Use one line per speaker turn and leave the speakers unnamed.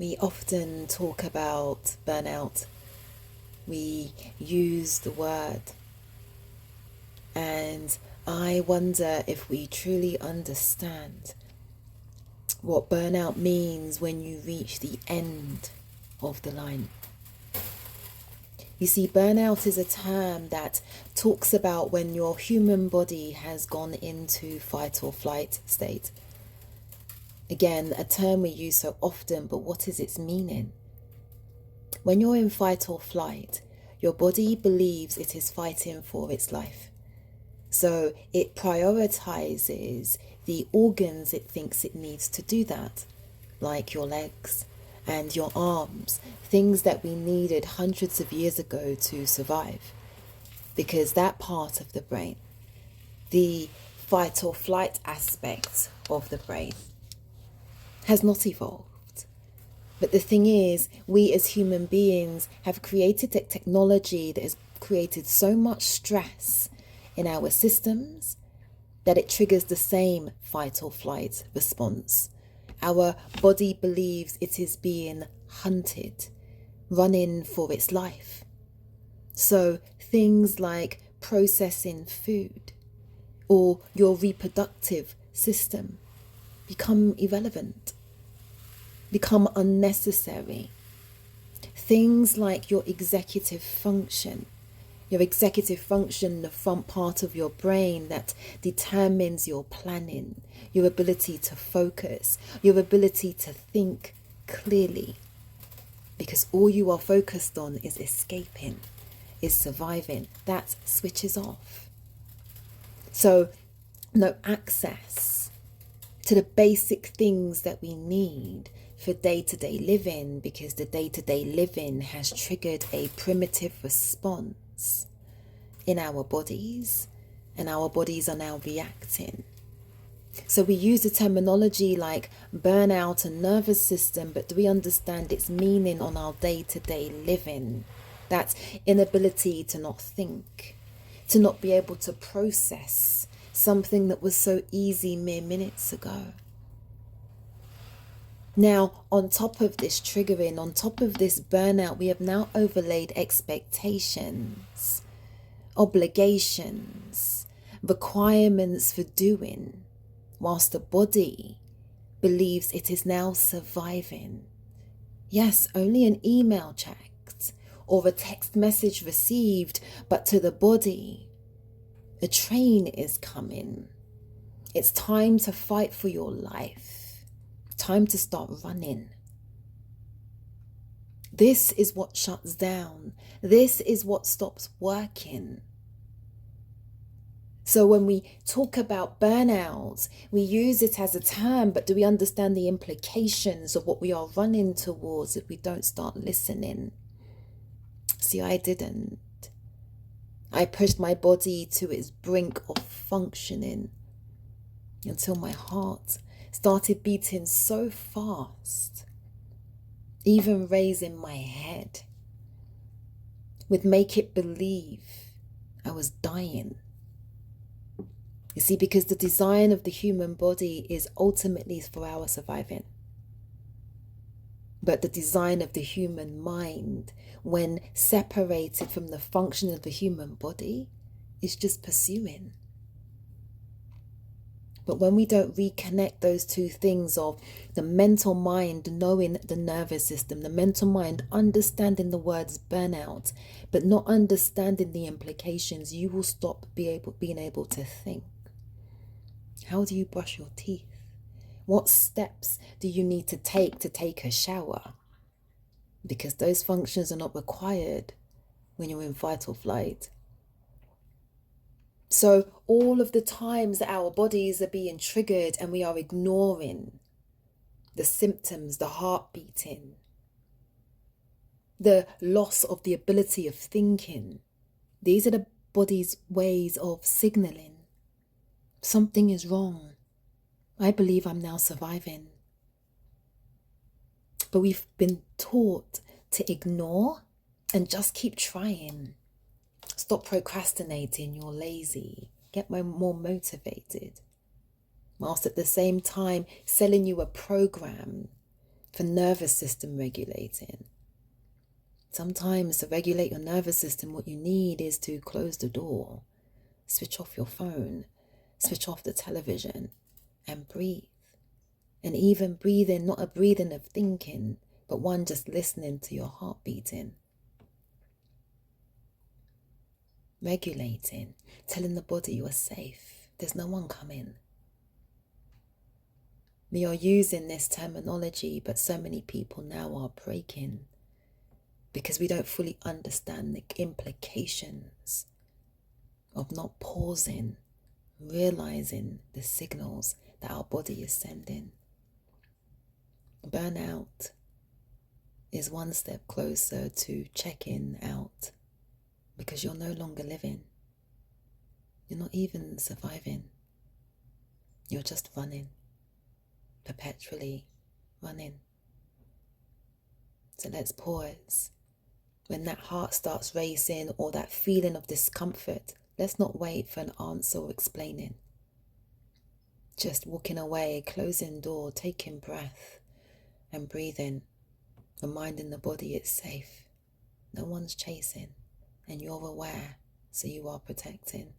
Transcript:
We often talk about burnout. We use the word, and I wonder if we truly understand what burnout means when you reach the end of the line. You see, burnout is a term that talks about when your human body has gone into fight or flight state. Again, a term we use so often, but what is its meaning? When you're in fight or flight, your body believes it is fighting for its life. So it prioritizes the organs it thinks it needs to do that, like your legs and your arms, things that we needed hundreds of years ago to survive. Because that part of the brain, the fight or flight aspect of the brain, has not evolved. But the thing is, we as human beings have created a technology that has created so much stress in our systems that it triggers the same fight or flight response. Our body believes it is being hunted, running for its life. So things like processing food or your reproductive system become irrelevant, become unnecessary. Things like your executive function, the front part of your brain that determines your planning, your ability to focus, your ability to think clearly. Because all you are focused on is escaping, is surviving. That switches off. So no access to the basic things that we need for day-to-day living, because the day-to-day living has triggered a primitive response in our bodies, and our bodies are now reacting. So we use the terminology like burnout and nervous system, but do we understand its meaning on our day-to-day living? That inability to not think, to not be able to process something that was so easy mere minutes ago. Now, on top of this triggering, on top of this burnout, we have now overlaid expectations, obligations, requirements for doing, whilst the body believes it is now surviving. Yes, only an email checked or a text message received, but to the body, a train is coming. It's time to fight for your life. Time to start running. This is what shuts down. This is what stops working. So when we talk about burnout, we use it as a term, but do we understand the implications of what we are running towards if we don't start listening? See, I didn't. I pushed my body to its brink of functioning until my heart started beating so fast, even raising my head would make it believe I was dying. You see, because the design of the human body is ultimately for our surviving. But the design of the human mind, when separated from the function of the human body, is just pursuing. But when we don't reconnect those two things of the mental mind knowing the nervous system, the mental mind understanding the words burnout, but not understanding the implications, you will stop being able to think. How do you brush your teeth? What steps do you need to take a shower? Because those functions are not required when you're in fight or flight. So all of the times that our bodies are being triggered and we are ignoring the symptoms, the heart beating, the loss of the ability of thinking, these are the body's ways of signaling something is wrong. I believe I'm now surviving. But we've been taught to ignore and just keep trying. Stop procrastinating, you're lazy. Get more motivated. Whilst at the same time selling you a program For nervous system regulating. Sometimes to regulate your nervous system, what you need is to close the door, switch off your phone, switch off the television, and breathe. And even breathing, not a breathing of thinking, but one just listening to your heart beating. Regulating, telling the body you are safe. There's no one coming. We are using this terminology, but so many people now are breaking because we don't fully understand the implications of not pausing, realizing the signals that our body is sending. Burnout is one step closer to checking out because you're no longer living. You're not even surviving. You're just running, perpetually running. So let's pause. When that heart starts racing or that feeling of discomfort, let's not wait for an answer or explaining. Just walking away, closing door, taking breath and breathing, reminding the body it's safe. No one's chasing and you're aware, so you are protecting.